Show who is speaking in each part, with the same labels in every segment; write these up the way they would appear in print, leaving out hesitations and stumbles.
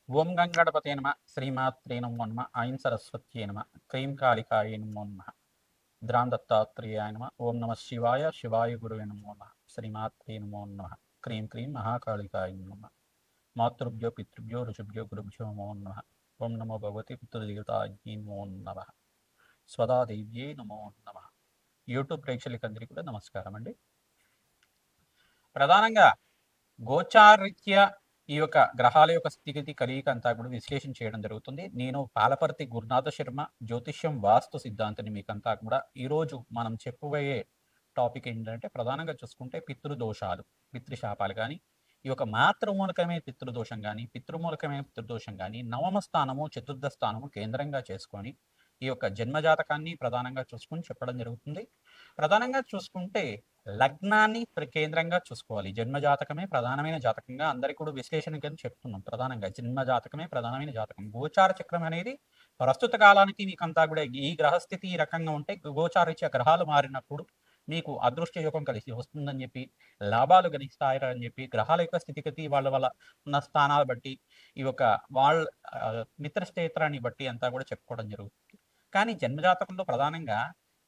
Speaker 1: ఓం గంగణపతే నమ శ్రీమాత్రే నమో నమ ఐం సరస్వత్యే నమ క్రీం కాళికాయ నమో నమ ద్రాం దత్తాత్రేయాయ నమ ఓం నమ శివాయ శివాయ గురువే నమో నమ శ్రీమాత్రే నమో నమ క్రీం క్రీం మహాకాళికాయ నమ మాతృభ్యో పితృభ్యో ఋషుభ్యో గురుభ్యో నమో నమ ఓం నమో భగవతి పితృదేవతాయే నమో నమ స్వదాదేవ్యే నమో నమ. యూట్యూబ్ ప్రేక్షకులందరికీ కూడా నమస్కారం అండి. ప్రధానంగా గోచారీత్యా ఈ యొక్క గ్రహాల యొక్క స్థితిగతి కలియిక అంతా కూడా విశ్లేషణ చేయడం జరుగుతుంది. నేను పాలపర్తి గురునాథ శర్మ, జ్యోతిష్యం వాస్తు సిద్ధాంతిని మీకంతా కూడా ఈరోజు మనం చెప్పబోయే టాపిక్ ఏంటంటే, ప్రధానంగా చూసుకుంటే పితృదోషాలు, పితృశాపాలు కానీ, ఈ యొక్క మాతృమూలకమే పితృదోషం కానీ, పితృమూలకమే పితృదోషం కానీ, నవమ స్థానము చతుర్థ స్థానము కేంద్రంగా చేసుకొని ఈ యొక్క జన్మజాతకాన్ని ప్రధానంగా చూసుకొని చెప్పడం జరుగుతుంది. ప్రధానంగా చూసుకుంటే లగ్నాన్ని కేంద్రంగా చూసుకోవాలి. జన్మజాతకమే ప్రధానమైన జాతకంగా అందరికీ కూడా విశ్లేషణ కింద చెప్తున్నాం. ప్రధానంగా జన్మజాతకమే ప్రధానమైన జాతకం. గోచార చక్రం అనేది ప్రస్తుత కాలానికి మీకంతా కూడా ఈ గ్రహస్థితి ఈ రకంగా ఉంటే, గోచారీత్యా గ్రహాలు మారినప్పుడు మీకు అదృష్ట యోగం కలిసి వస్తుందని చెప్పి, లాభాలు గణిస్తాయని చెప్పి, గ్రహాల యొక్క స్థితిగతి వాళ్ళ వల్ల ఉన్న స్థానాలు బట్టి, ఈ యొక్క వాళ్ళ మిత్రక్షేత్రాన్ని బట్టి అంతా కూడా చెప్పుకోవడం జరుగుతుంది. కానీ జన్మజాతకంలో ప్రధానంగా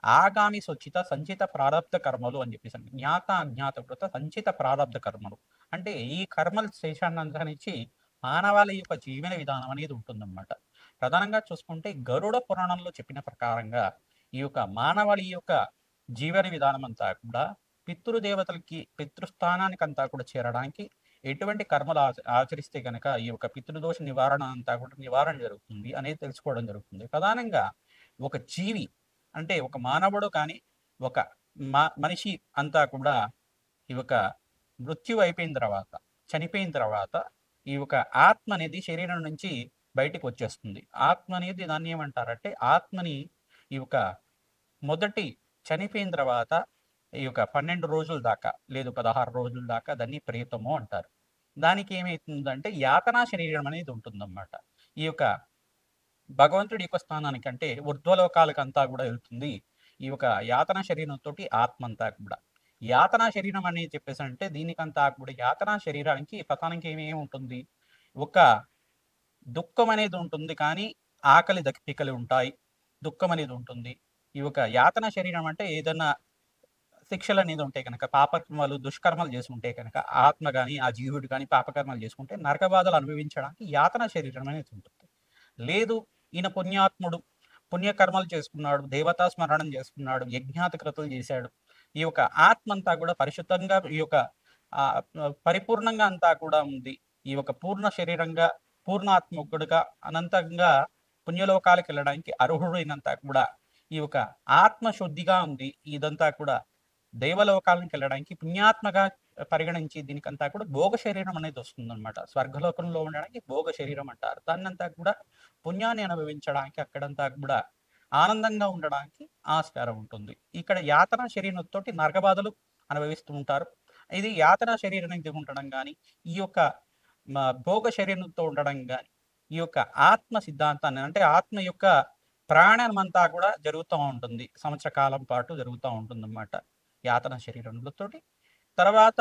Speaker 1: ఆగామి సొచ్చిత సంచిత ప్రారబ్ధ కర్మలు అని చెప్పేసి, జ్ఞాత అజ్ఞాత కృత సంచిత ప్రారబ్ధ కర్మలు అంటే ఈ కర్మల శేషాన్నించి మానవాళి యొక్క జీవన విధానం అనేది ఉంటుందన్నమాట. ప్రధానంగా చూసుకుంటే గరుడ పురాణంలో చెప్పిన ప్రకారంగా ఈ యొక్క మానవాళి యొక్క జీవన విధానం అంతా కూడా పితృదేవతలకి పితృస్థానానికి అంతా కూడా చేరడానికి ఎటువంటి కర్మలు ఆచరిస్తే కనుక ఈ యొక్క పితృదోష నివారణ అంతా కూడా నివారణ జరుగుతుంది అనేది తెలుసుకోవడం జరుగుతుంది. ప్రధానంగా ఒక జీవి అంటే ఒక మానవుడు కానీ, ఒక మనిషి అంతా కూడా ఈ యొక్క మృత్యు అయిపోయిన తర్వాత, చనిపోయిన తర్వాత ఈ యొక్క ఆత్మ అనేది శరీరం నుంచి బయటికి వచ్చేస్తుంది. ఆత్మ అనేది దాన్ని ఏమంటారంటే, ఆత్మని ఈ యొక్క మొదటి చనిపోయిన తర్వాత ఈ యొక్క 12 రోజుల దాకా లేదు 16 రోజుల దాకా దాన్ని ప్రేతము అంటారు. దానికి ఏమవుతుందంటే యాతనా శరీరం అనేది ఉంటుందన్నమాట. ఈ యొక్క భగవంతుడి యొక్క స్థానానికి అంటే ఊర్ధ్వలోకాలకు అంతా కూడా వెళ్తుంది ఈ యొక్క యాతన శరీరంతో ఆత్మ అంతా కూడా. యాతనా శరీరం అనేది చెప్పేసి అంటే దీనికంతా కూడా యాతనా శరీరానికి ప్రధానంగా ఏమేమి ఉంటుంది, ఒక దుఃఖం అనేది ఉంటుంది కానీ ఆకలి దప్పికలు ఉంటాయి, దుఃఖం అనేది ఉంటుంది. ఈ యొక్క యాతన శరీరం అంటే ఏదైనా శిక్షలు అనేది ఉంటే కనుక, పాపకర్మలు దుష్కర్మలు చేసుకుంటే కనుక ఆత్మ కానీ ఆ జీవుడు కానీ పాపకర్మలు చేసుకుంటే నరక బాధలు అనుభవించడానికి యాతన శరీరం అనేది ఉంటుంది. లేదు, ఈయన పుణ్యాత్ముడు, పుణ్యకర్మలు చేసుకున్నాడు, దేవతా స్మరణం చేసుకున్నాడు, యజ్ఞాతిక్రతులు చేశాడు, ఈ యొక్క ఆత్మ అంతా కూడా పరిశుద్ధంగా ఈ యొక్క పరిపూర్ణంగా అంతా కూడా ఉంది, ఈ యొక్క పూర్ణ శరీరంగా పూర్ణాత్మకుడుగా అనంతంగా పుణ్యలోకాలకు వెళ్ళడానికి అర్హుడైనంత కూడా ఈ యొక్క ఆత్మశుద్ధిగా ఉంది. ఇదంతా కూడా దేవలోకాలకు వెళ్ళడానికి పుణ్యాత్మగా పరిగణించి దీనికంతా కూడా భోగ శరీరం అనేది వస్తుంది అనమాట. స్వర్గలోకంలో ఉండడానికి భోగ శరీరం అంటారు. దాన్నంతా కూడా పుణ్యాన్ని అనుభవించడానికి, అక్కడంతా కూడా ఆనందంగా ఉండడానికి ఆస్కారం ఉంటుంది. ఇక్కడ యాతన శరీరంతో నరకబాధలు అనుభవిస్తూ ఉంటారు. ఇది యాతన శరీరం ఉండడం కానీ, ఈ యొక్క భోగ శరీరంతో ఉండడం కానీ, ఈ యొక్క ఆత్మ సిద్ధాంతాన్ని అంటే ఆత్మ యొక్క ప్రాణం అంతా కూడా జరుగుతూ ఉంటుంది, సంవత్సర కాలం పాటు జరుగుతూ ఉంటుంది అన్నమాట యాతన శరీరంతో. తర్వాత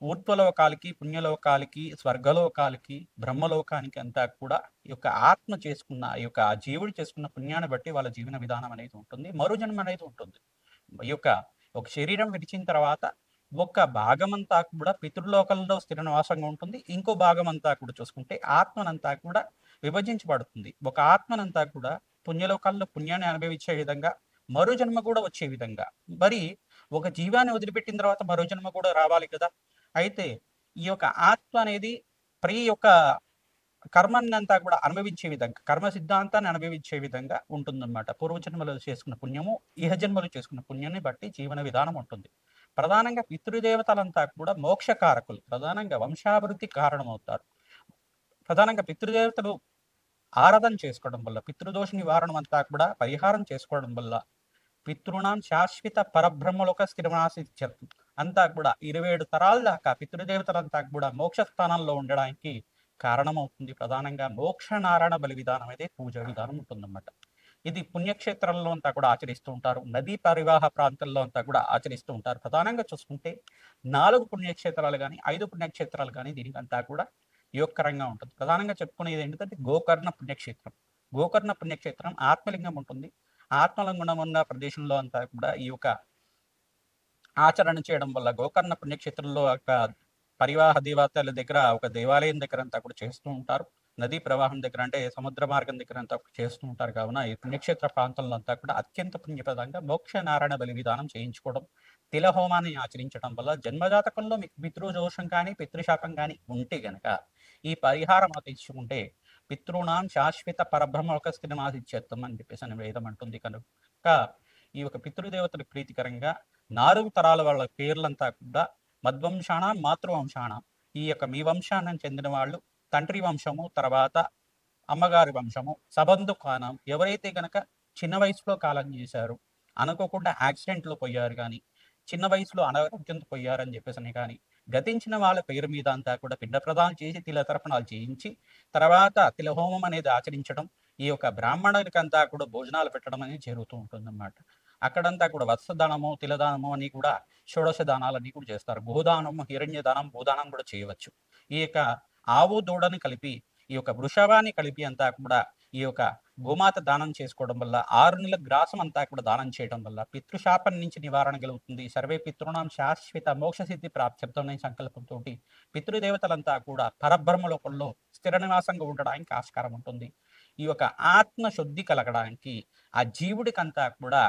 Speaker 1: ఊర్ధ్వలోకాలకి, పుణ్యలోకాలకి, స్వర్గలోకాలకి, బ్రహ్మలోకానికి అంతా కూడా ఈ యొక్క ఆత్మ చేసుకున్న ఈ యొక్క జీవుడు చేసుకున్న పుణ్యాన్ని బట్టి వాళ్ళ జీవన విధానం అనేది ఉంటుంది, మరుజన్మ అనేది ఉంటుంది. ఈ యొక్క ఒక శరీరం విడిచిన తర్వాత ఒక భాగం అంతా కూడా పితృలోకంలో స్థిర నివాసంగా ఉంటుంది, ఇంకో భాగం అంతా కూడా చూసుకుంటే ఆత్మనంతా కూడా విభజించబడుతుంది. ఒక ఆత్మనంతా కూడా పుణ్యలోకాల్లో పుణ్యాన్ని అనుభవించే విధంగా, మరో జన్మ కూడా వచ్చే విధంగా. మరి ఒక జీవాన్ని వదిలిపెట్టిన తర్వాత మరో జన్మ కూడా రావాలి కదా. అయితే ఈ యొక్క ఆత్మ అనేది యొక్క కర్మన్నంతా కూడా అనుభవించే విధంగా, కర్మ సిద్ధాంతాన్ని అనుభవించే విధంగా ఉంటుందన్నమాట. పూర్వజన్మలో చేసుకున్న పుణ్యము, ఇహజన్మలు చేసుకున్న పుణ్యాన్ని బట్టి జీవన విధానం ఉంటుంది. ప్రధానంగా పితృదేవతలంతా కూడా మోక్షకారకులు, ప్రధానంగా వంశాభివృద్ధి కారణమవుతారు. ప్రధానంగా పితృదేవతలు ఆరాధన చేసుకోవడం వల్ల, పితృదోష నివారణం అంతా కూడా పరిహారం చేసుకోవడం వల్ల పితృణాం శాశ్వత పరబ్రహ్మలోక స్థిరమాసిత్యం అంతా కూడా 27 తరాల దాకా పితృదేవతలంతా కూడా మోక్ష స్థానంలో ఉండడానికి కారణమవుతుంది. ప్రధానంగా మోక్ష నారాయణ బలి విధానం అయితే పూజ విధానం ఉంటుందన్నమాట. ఇది పుణ్యక్షేత్రాల్లో అంతా కూడా ఆచరిస్తూ ఉంటారు, నదీ పరివాహ ప్రాంతాల్లో అంతా కూడా ఆచరిస్తూ ఉంటారు. ప్రధానంగా చూసుకుంటే 4 పుణ్యక్షేత్రాలు కానీ 5 పుణ్యక్షేత్రాలు కానీ దీనికంతా కూడా యోగకరంగా ఉంటుంది. ప్రధానంగా చెప్పుకునేది ఏంటంటే గోకర్ణ పుణ్యక్షేత్రం. గోకర్ణ పుణ్యక్షేత్రం ఆత్మలింగం ఉంటుంది. ఆత్మలింగం ఉన్న ప్రదేశంలో అంతా కూడా ఈ యొక్క ఆచరణ చేయడం వల్ల గోకర్ణ పుణ్యక్షేత్రంలో ఒక పరివాహ దేవతల దగ్గర ఒక దేవాలయం దగ్గర అంతా కూడా చేస్తూ ఉంటారు. నదీ ప్రవాహం దగ్గర అంటే సముద్ర మార్గం దగ్గర అంతా కూడా చేస్తూ ఉంటారు కావున ఈ పుణ్యక్షేత్ర ప్రాంతంలో అంతా కూడా అత్యంత పుణ్యప్రదంగా మోక్ష నారాయణ బలి విధానం చేయించుకోవడం, తిల హోమాన్ని ఆచరించడం వల్ల జన్మజాతకంలో మీకు పితృదోషం కానీ పితృశాపం కానీ ఉంటే గనక ఈ పరిహారం ఆచరించుకుంటే పితృణాం శాశ్వత పరబ్రహ్మ స్థితిమాసిచ్చేత్తం అని చెప్పేసి అని వేదం అంటుంది కనుక ఈ యొక్క పితృదేవతల ప్రీతికరంగా 4 తరాల వాళ్ళ పేర్లంతా కూడా మద్వంశాణం, మాతృవంశాణం. ఈ యొక్క మీ వంశానికి చెందిన వాళ్ళు తండ్రి వంశము, తర్వాత అమ్మగారి వంశము, సబంధుకానం ఎవరైతే గనక చిన్న వయసులో కాలం చేశారు, అనుకోకుండా యాక్సిడెంట్‌లో పోయారు గానీ, చిన్న వయసులో అనారోగ్యంతో పోయారని చెప్పేసని గానీ, గతించిన వాళ్ళ పేరు మీద అంతా కూడా పిండ ప్రదానం చేసి తిల తర్పణాలు చేయించి, తర్వాత తిలహోమం అనేది ఆచరించడం, ఈ యొక్క బ్రాహ్మణులకంతా కూడా భోజనాలు పెట్టడం అనేది జరుగుతూ ఉంటుందన్నమాట. అక్కడంతా కూడా వత్సదానము, తిలదానము అని కూడా షోడశ దానాలన్నీ కూడా చేస్తారు. గోదానం, హిరణ్యదానం, భూదానం కూడా చేయవచ్చు. ఈ యొక్క ఆవు దూడని కలిపి, ఈ యొక్క వృషభాన్ని కలిపి అంతా కూడా ఈ యొక్క గోమాత దానం చేసుకోవడం వల్ల 6 నెలల గ్రాసం అంతా కూడా దానం చేయడం వల్ల పితృశాపం నుంచి నివారణ కలుగుతుంది. సర్వే పితృణాం శాశ్వత మోక్ష సిద్ధి ప్రాప్త్యర్థం అనే సంకల్పంతో పితృదేవతలంతా కూడా పరబ్రహ్మ లోకంలో స్థిర నివాసంగా ఉండడానికి ఆస్కారం ఉంటుంది. ఈ యొక్క ఆత్మ శుద్ధి కలగడానికి ఆ జీవుడికంతా కూడా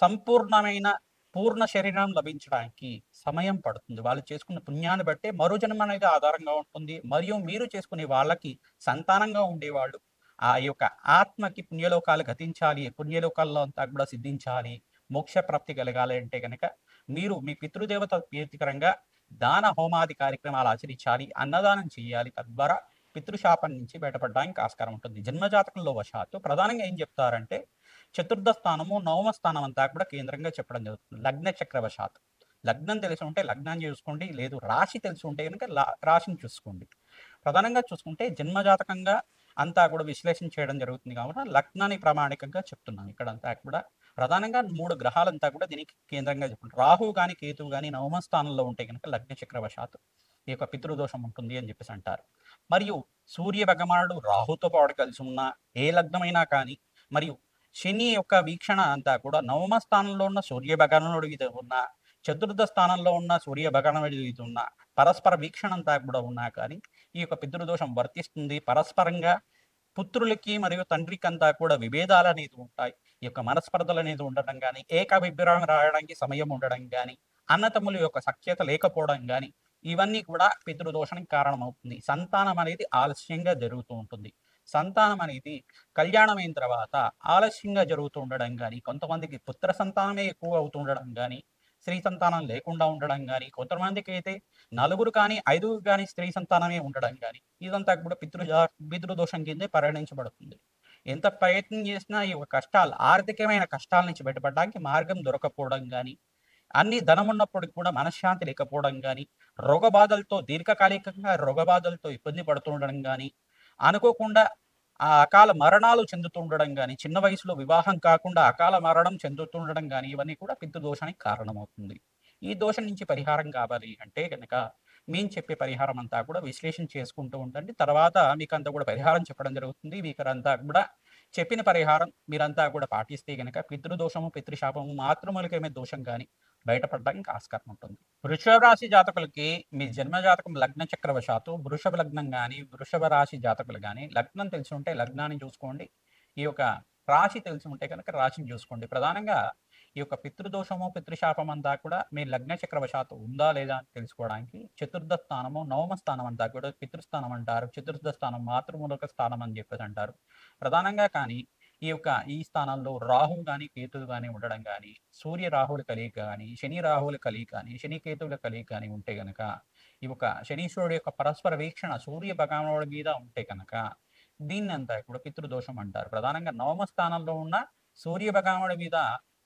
Speaker 1: సంపూర్ణమైన పూర్ణ శరీరం లభించడానికి సమయం పడుతుంది. వాళ్ళు చేసుకున్న పుణ్యాన్ని బట్టే మరో జన్మ అనేది ఆధారంగా ఉంటుంది. మరియు మీరు చేసుకునే వాళ్ళకి సంతానంగా ఉండేవాళ్ళు ఆ యొక్క ఆత్మకి పుణ్యలోకాలు గతించాలి, పుణ్యలోకాల్లో అంతా కూడా సిద్ధించాలి, మోక్ష ప్రాప్తి కలగాలి అంటే గనక మీరు మీ పితృదేవత ప్రీతికరంగా దాన హోమాది కార్యక్రమాలు ఆచరించాలి, అన్నదానం చేయాలి. తద్వారా పితృశాపం నుంచి బయటపడడానికి ఆస్కారం ఉంటుంది. జన్మజాతకంలో వశాత్తు ప్రధానంగా ఏం చెప్తారంటే చతుర్థ స్థానము, నవమ స్థానం అంతా కూడా కేంద్రంగా చెప్పడం జరుగుతుంది. లగ్న చక్రవశాత్తు. లగ్నం తెలిసి ఉంటే లగ్నాన్ని చూసుకోండి. లేదు రాశి తెలిసి ఉంటే కనుక రాశిని చూసుకోండి. ప్రధానంగా చూసుకుంటే జన్మజాతకంగా అంతా కూడా విశ్లేషణ చేయడం జరుగుతుంది కావున లగ్నాన్ని ప్రామాణికంగా చెప్తున్నాను. ఇక్కడంతా కూడా ప్రధానంగా 3 గ్రహాలంతా కూడా దీనికి కేంద్రంగా చెప్పుకుంటారు. రాహువు గాని, కేతువు గాని నవమ స్థానంలో ఉంటే కనుక లగ్న చక్రవశాత్తు ఈ యొక్క పితృదోషం ఉంటుంది అని చెప్పేసి అంటారు. మరియు సూర్య భగవానుడు రాహుతో పాటు కలిసి ఉన్న ఏ లగ్నమైనా కానీ, మరియు శని యొక్క వీక్షణ అంతా కూడా నవమ స్థానంలో ఉన్న సూర్య భగవానుడి మీద ఉన్న, చతుర్థ స్థానంలో ఉన్న సూర్య భగవానుడి మీద ఉన్న పరస్పర వీక్షణ అంతా కూడా ఉన్నా కానీ ఈ యొక్క పితృదోషం వర్తిస్తుంది. పరస్పరంగా పుత్రులకి మరియు తండ్రికి అంతా కూడా విభేదాలు అనేది ఉంటాయి. ఈ యొక్క మనస్పర్ధలు అనేది ఉండడం కానీ, ఏకాభిప్రాయం రాయడానికి సమయం ఉండడం కానీ, అన్నతమ్ముల యొక్క సఖ్యత లేకపోవడం కానీ, ఇవన్నీ కూడా పితృదోషానికి కారణమవుతుంది. సంతానం అనేది ఆలస్యంగా జరుగుతూ ఉంటుంది. సంతానం అనేది కళ్యాణం అయిన తర్వాత ఆలస్యంగా జరుగుతూ ఉండడం కానీ, కొంతమందికి పుత్ర సంతానమే ఎక్కువ అవుతూ ఉండడం కానీ, స్త్రీ సంతానం లేకుండా ఉండడం కానీ, కొంతమందికి అయితే నలుగురు కానీ, 5 కానీ స్త్రీ సంతానమే ఉండడం కానీ, ఇదంతా కూడా పితృదోషం కిందే పరిగణించబడుతుంది. ఎంత ప్రయత్నం చేసినా ఈ యొక్క కష్టాలు, ఆర్థికమైన కష్టాల నుంచి బయటపడడానికి మార్గం దొరకపోవడం కానీ, అన్ని ధనం ఉన్నప్పటికి కూడా మనశ్శాంతి లేకపోవడం కానీ, రోగబాధలతో దీర్ఘకాలికంగా రోగబాధలతో ఇబ్బంది పడుతూ ఉండడం కానీ, అనుకోకుండా ఆ అకాల మరణాలు చెందుతుండడం గాని, చిన్న వయసులో వివాహం కాకుండా అకాల మరణం చెందుతుండడం గాని, ఇవన్నీ కూడా పితృదోషానికి కారణమవుతుంది. ఈ దోషం నుంచి పరిహారం కావాలి అంటే గనక, మేము చెప్పే పరిహారం అంతా కూడా విశ్లేషణ చేసుకుంటూ ఉండండి. తర్వాత మీకంతా కూడా పరిహారం చెప్పడం జరుగుతుంది. మీకంతా కూడా చెప్పిన పరిహారం మీరంతా కూడా పాటిస్తే గనక పితృదోషము, పితృశాపము, మాతృమూలికమైన దోషం గాని బయటపడడానికి ఆస్కారం ఉంటుంది. వృషభ రాశి జాతకులకి మీ జన్మ జాతకం లగ్న చక్రవశాత్తు వృషభ లగ్నం గాని, వృషభ రాశి జాతకులు గాని లగ్నం తెలిసి ఉంటే లగ్నాన్ని చూసుకోండి. ఈ యొక్క రాశి తెలిసి ఉంటే కనుక రాశిని చూసుకోండి. ప్రధానంగా ఈ యొక్క పితృదోషము, పితృశాపం అంతా కూడా మీ లగ్న చక్రవశాత్తు ఉందా లేదా అని తెలుసుకోవడానికి చతుర్థ స్థానము, నవమ స్థానం అంతా కూడా పితృస్థానం అంటారు. చతుర్థ స్థానం మాతృమూలక స్థానం అని చెప్పేసి అంటారు. ప్రధానంగా కానీ ఈ స్థానంలో రాహువు గాని, కేతువు గాని ఉండడం గాని, సూర్య రాహువుల కలయిక గాని, శని రాహువుల కలయిక గాని, శని కేతువుల కలయిక గాని ఉంటే గనక, ఈ యొక్క శనీశ్వరుడు యొక్క పరస్పర వీక్షణ సూర్య భగవానుడి మీద ఉంటే కనుక దీన్నంతా కూడా పితృదోషం అంటారు. ప్రధానంగా నవమ స్థానంలో ఉన్న సూర్య భగవానుడి మీద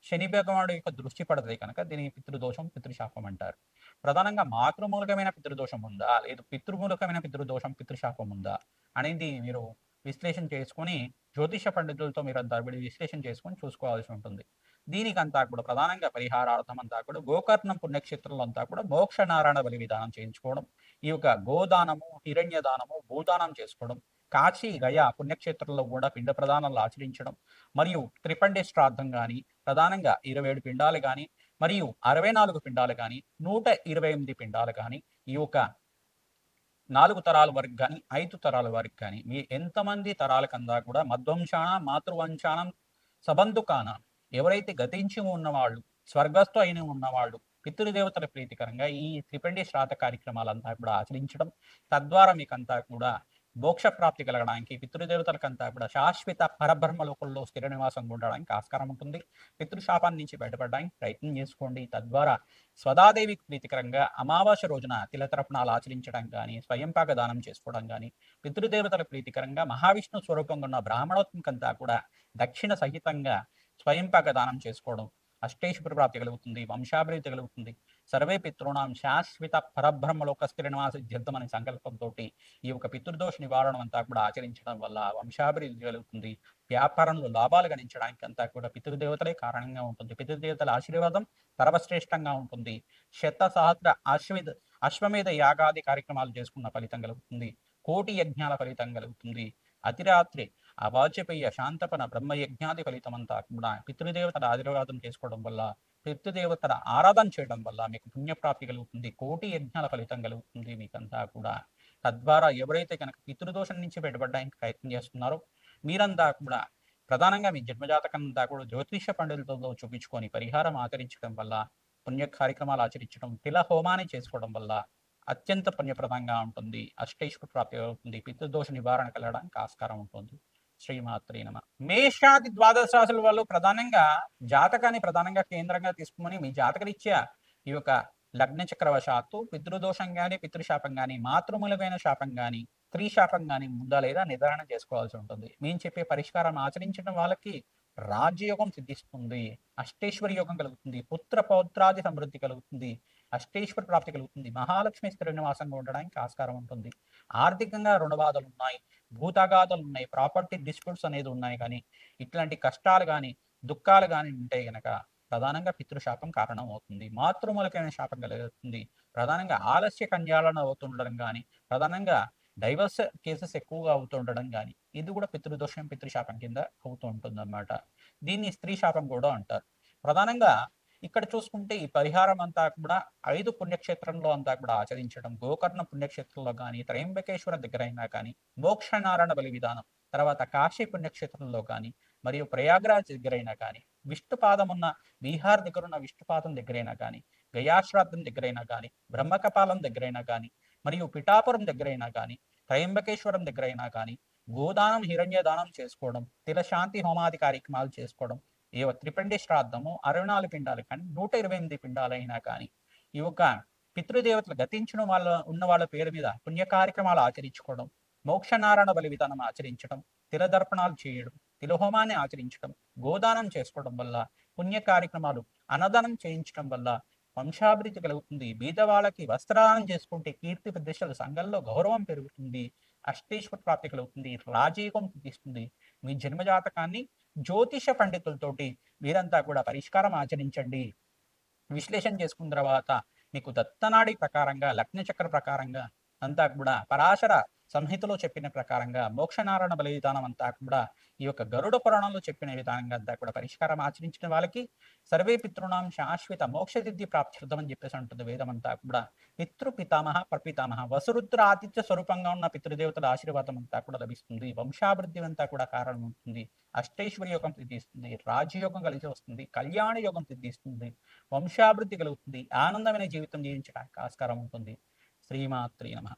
Speaker 1: శని భగవానుడి యొక్క దృష్టి పడతాయి కనుక దీని పితృదోషం, పితృశాపం అంటారు. ప్రధానంగా మాతృమూలకమైన పితృదోషం ఉందా, లేదు పితృమూలకమైన పితృదోషం, పితృశాపం ఉందా అనేది మీరు విశ్లేషణ చేసుకొని జ్యోతిష పండితులతో మీరంతా విశ్లేషణ చేసుకొని చూసుకోవాల్సి ఉంటుంది. దీనికంతా కూడా ప్రధానంగా పరిహారార్థం అంతా కూడా గోకర్ణం పుణ్యక్షేత్రంలో అంతా కూడా మోక్ష నారాయణ బలి విధానం చేయించుకోవడం, ఈ యొక్క గోదానము, హిరణ్య దానము, భూదానం చేసుకోవడం, కాశీ, గయా పుణ్యక్షేత్రంలో కూడా పిండ ప్రదానాలు ఆచరించడం, మరియు త్రిపండి శ్రాద్ధం గాని, ప్రధానంగా 27 పిండాలు గాని, మరియు 64 పిండాలు గాని, 128 పిండాలు గాని, ఈ యొక్క 4 తరాల వరకు గాని, 5 తరాల వరకు గాని, మీ ఎంతమంది తరాలకందా కూడా మధ్వంశాన, మాతృవంశానం, సబంధుకాన ఎవరైతే గతించి ఉన్నవాళ్ళు, స్వర్గస్థు అయిన ఉన్నవాళ్ళు, పితృదేవతల ప్రీతికరంగా ఈ త్రిపిండి శ్రాద్ధ కార్యక్రమాలంతా కూడా ఆచరించడం, తద్వారా మీకంతా కూడా మోక్ష ప్రాప్తి కలగడానికి, పితృదేవతలకంతా కూడా శాశ్వత పరబ్రహ్మ లోకంలో స్థిర నివాసం ఉండడానికి ఆస్కారం ఉంటుంది. పితృశాపాన్ని నుంచి బయటపడడానికి ప్రయత్నం చేసుకోండి. తద్వారా స్వదాదేవికి ప్రీతికరంగా అమావాస్య రోజున తిలతర్పణాలు ఆచరించడం కానీ, స్వయంపాక దానం చేసుకోవడం కానీ, పితృదేవతల ప్రీతికరంగా మహావిష్ణు స్వరూపంగా ఉన్న బ్రాహ్మణోత్మకంతా కూడా దక్షిణ సహితంగా స్వయంపాక దానం చేసుకోవడం, అష్టేశ్వర ప్రాప్తి కలుగుతుంది, వంశాభివృద్ధి కలుగుతుంది. సర్వే పితృణాం శాశ్వత పరబ్రహ్మలోక స్థిర నివాస సిద్ధ్యర్థం అనే సంకల్పంతో ఈ యొక్క పితృదోష నివారణ అంతా కూడా ఆచరించడం వల్ల వంశాభివృద్ధి కలుగుతుంది. వ్యాపారంలో లాభాలు గణించడానికి అంతా కూడా పితృదేవతలే కారణంగా ఉంటుంది. పితృదేవతల ఆశీర్వాదం సర్వశ్రేష్టంగా ఉంటుంది. శత సహస్ర అశ్వమేధ యాగాది కార్యక్రమాలు చేసుకున్న ఫలితం కలుగుతుంది. కోటి యజ్ఞాల ఫలితం కలుగుతుంది. అతిరాత్రి అవాజ్యపేయ శాంతపన బ్రహ్మయజ్ఞాది ఫలితం అంతా కూడా పితృదేవతల ఆశీర్వాదం చేసుకోవడం వల్ల, పితృదేవతల ఆరాధన చేయడం వల్ల మీకు పుణ్యప్రాప్తి కలుగుతుంది. కోటి యజ్ఞాల ఫలితం కలుగుతుంది మీకంతా కూడా. తద్వారా ఎవరైతే కనుక పితృదోషం నుంచి బయటపడడానికి ప్రయత్నం చేస్తున్నారో మీరంతా కూడా ప్రధానంగా మీ జన్మజాతకం అంతా కూడా జ్యోతిష పండితులతో చూపించుకొని పరిహారం ఆచరించడం వల్ల, పుణ్య కార్యక్రమాలు ఆచరించడం, తిల హోమాన్ని చేసుకోవడం వల్ల అత్యంత పుణ్యప్రదంగా ఉంటుంది. అష్టైశ్వర ప్రాప్తి అవుతుంది. పితృదోష నివారణ కలగడానికి ఆస్కారం ఉంటుంది. శ్రీమాత్రే నమ. మేషాది ద్వాదశ రాశుల వాళ్ళు ప్రధానంగా జాతకాన్ని ప్రధానంగా కేంద్రంగా తీసుకుని మీ జాతకరీత్యా ఈ యొక్క లగ్న చక్రవశాత్తు పితృదోషం గాని, పితృశాపం గాని, మాతృమూలమైన శాపం గాని, స్త్రీ శాపం గాని ఉందా లేదా నిర్ధారణ చేసుకోవాల్సి ఉంటుంది. మేము చెప్పే పరిష్కారం ఆచరించడం వాళ్ళకి రాజ్యయోగం సిద్ధిస్తుంది, అష్టేశ్వరి యోగం కలుగుతుంది, పుత్ర పౌత్రాది సమృద్ధి కలుగుతుంది, అష్టేశ్వర ప్రాప్తి కలుగుతుంది, మహాలక్ష్మి స్థిర నివాసంగా ఉండడానికి ఆస్కారం ఉంటుంది. ఆర్థికంగా రుణ బాధలు ఉన్నాయి, భూతగాథలు ఉన్నాయి, ప్రాపర్టీ డిస్ప్యూట్స్ అనేది ఉన్నాయి. కానీ ఇట్లాంటి కష్టాలు కానీ, దుఃఖాలు కానీ ఉంటే గనక ప్రధానంగా పితృశాపం కారణం అవుతుంది. మాతృమూలకమైన శాపం కలుగుతుంది. ప్రధానంగా ఆలస్య కన్యాలను అవుతుండడం కానీ, ప్రధానంగా డైవర్స్ కేసెస్ ఎక్కువగా అవుతుండడం కానీ, ఇది కూడా పితృదోషం, పితృశాపం కింద అవుతూ ఉంటుంది అన్నమాట. దీన్ని స్త్రీ శాపం కూడా అంటారు. ప్రధానంగా ఇక్కడ చూసుకుంటే ఈ పరిహారం అంతా కూడా 5 పుణ్యక్షేత్రంలో అంతా కూడా ఆచరించడం, గోకర్ణ పుణ్యక్షేత్రంలో కానీ, త్రయంబకేశ్వర దగ్గర అయినా కానీ, మోక్షనారాయణ బలి విధానం, తర్వాత కాశీ పుణ్యక్షేత్రంలో కానీ, మరియు ప్రయాగ్రాజ్ దగ్గరైనా కానీ, విష్ణుపాదం ఉన్న బీహార్ దగ్గర ఉన్న విష్ణుపాదం దగ్గరైనా కానీ, గయాశ్రాద్ధం దగ్గరైనా కానీ, బ్రహ్మకపాలం దగ్గరైనా కానీ, మరియు పిఠాపురం దగ్గరైనా కానీ, త్రయంబకేశ్వరం దగ్గరైనా కానీ, గోదానం, హిరణ్య దానం చేసుకోవడం, తిలశాంతి హోమాది కార్యక్రమాలు చేసుకోవడం, ఏ త్రిపిండి శ్రాద్ధము 64 పిండాలు కానీ, 128 పిండాలైనా కానీ, ఈ యొక్క పితృదేవతలు గతించిన ఉన్న వాళ్ళ పేరు మీద పుణ్య కార్యక్రమాలు ఆచరించుకోవడం, మోక్షనారాయణ బలి విధానం ఆచరించడం, తిలదర్పణాలు చేయడం, తిలహోమాన్ని ఆచరించడం, గోదానం చేసుకోవడం వల్ల, పుణ్య కార్యక్రమాలు అన్నదానం చేయించడం వల్ల వంశాభివృద్ధి కలుగుతుంది. బీదవాళ్ళకి వస్త్రదానం చేసుకుంటే కీర్తి ప్రతిష్టలు సంఘంలో గౌరవం పెరుగుతుంది. అష్టేశ్వర ప్రాప్తి కలుగుతుంది. రాజయోగం సిద్ధిస్తుంది. మీ జన్మజాతకాన్ని జ్యోతిష పండితులతోటి మీరంతా కూడా పరిష్కారం ఆచరించండి. విశ్లేషణ చేసుకున్న తర్వాత మీకు దత్తనాడి ప్రకారంగా, లగ్న చక్ర ప్రకారంగా అంతా కూడా పరాశర సంహితలో చెప్పిన ప్రకారంగా, మోక్షనారాయణ బలి విధానం అంతా కూడా ఈ యొక్క గరుడ పురాణంలో చెప్పిన విధానంగా అంతా కూడా పరిష్కారం ఆచరించిన వాళ్ళకి సర్వే పితృణాం శాశ్వత మోక్ష సిద్ధి ప్రాప్తిర్థం అని చెప్పేసి ఉంటుంది వేదం అంతా కూడా. పితృ పితామహ ప్రపితామహ వసురుద్ర ఆతిథ్య స్వరూపంగా ఉన్న పితృదేవతల ఆశీర్వాదం అంతా కూడా లభిస్తుంది. వంశాభివృద్ధి అంతా కూడా కారణం ఉంటుంది. అష్టైశ్వర్య యోగం సిద్ధిస్తుంది, రాజయోగం కలిసి వస్తుంది, కళ్యాణ యోగం సిద్ధిస్తుంది, వంశాభివృద్ధి కలుగుతుంది, ఆనందమైన జీవితం జీవించడానికి ఆస్కారం ఉంటుంది. శ్రీమాత్రే నమః.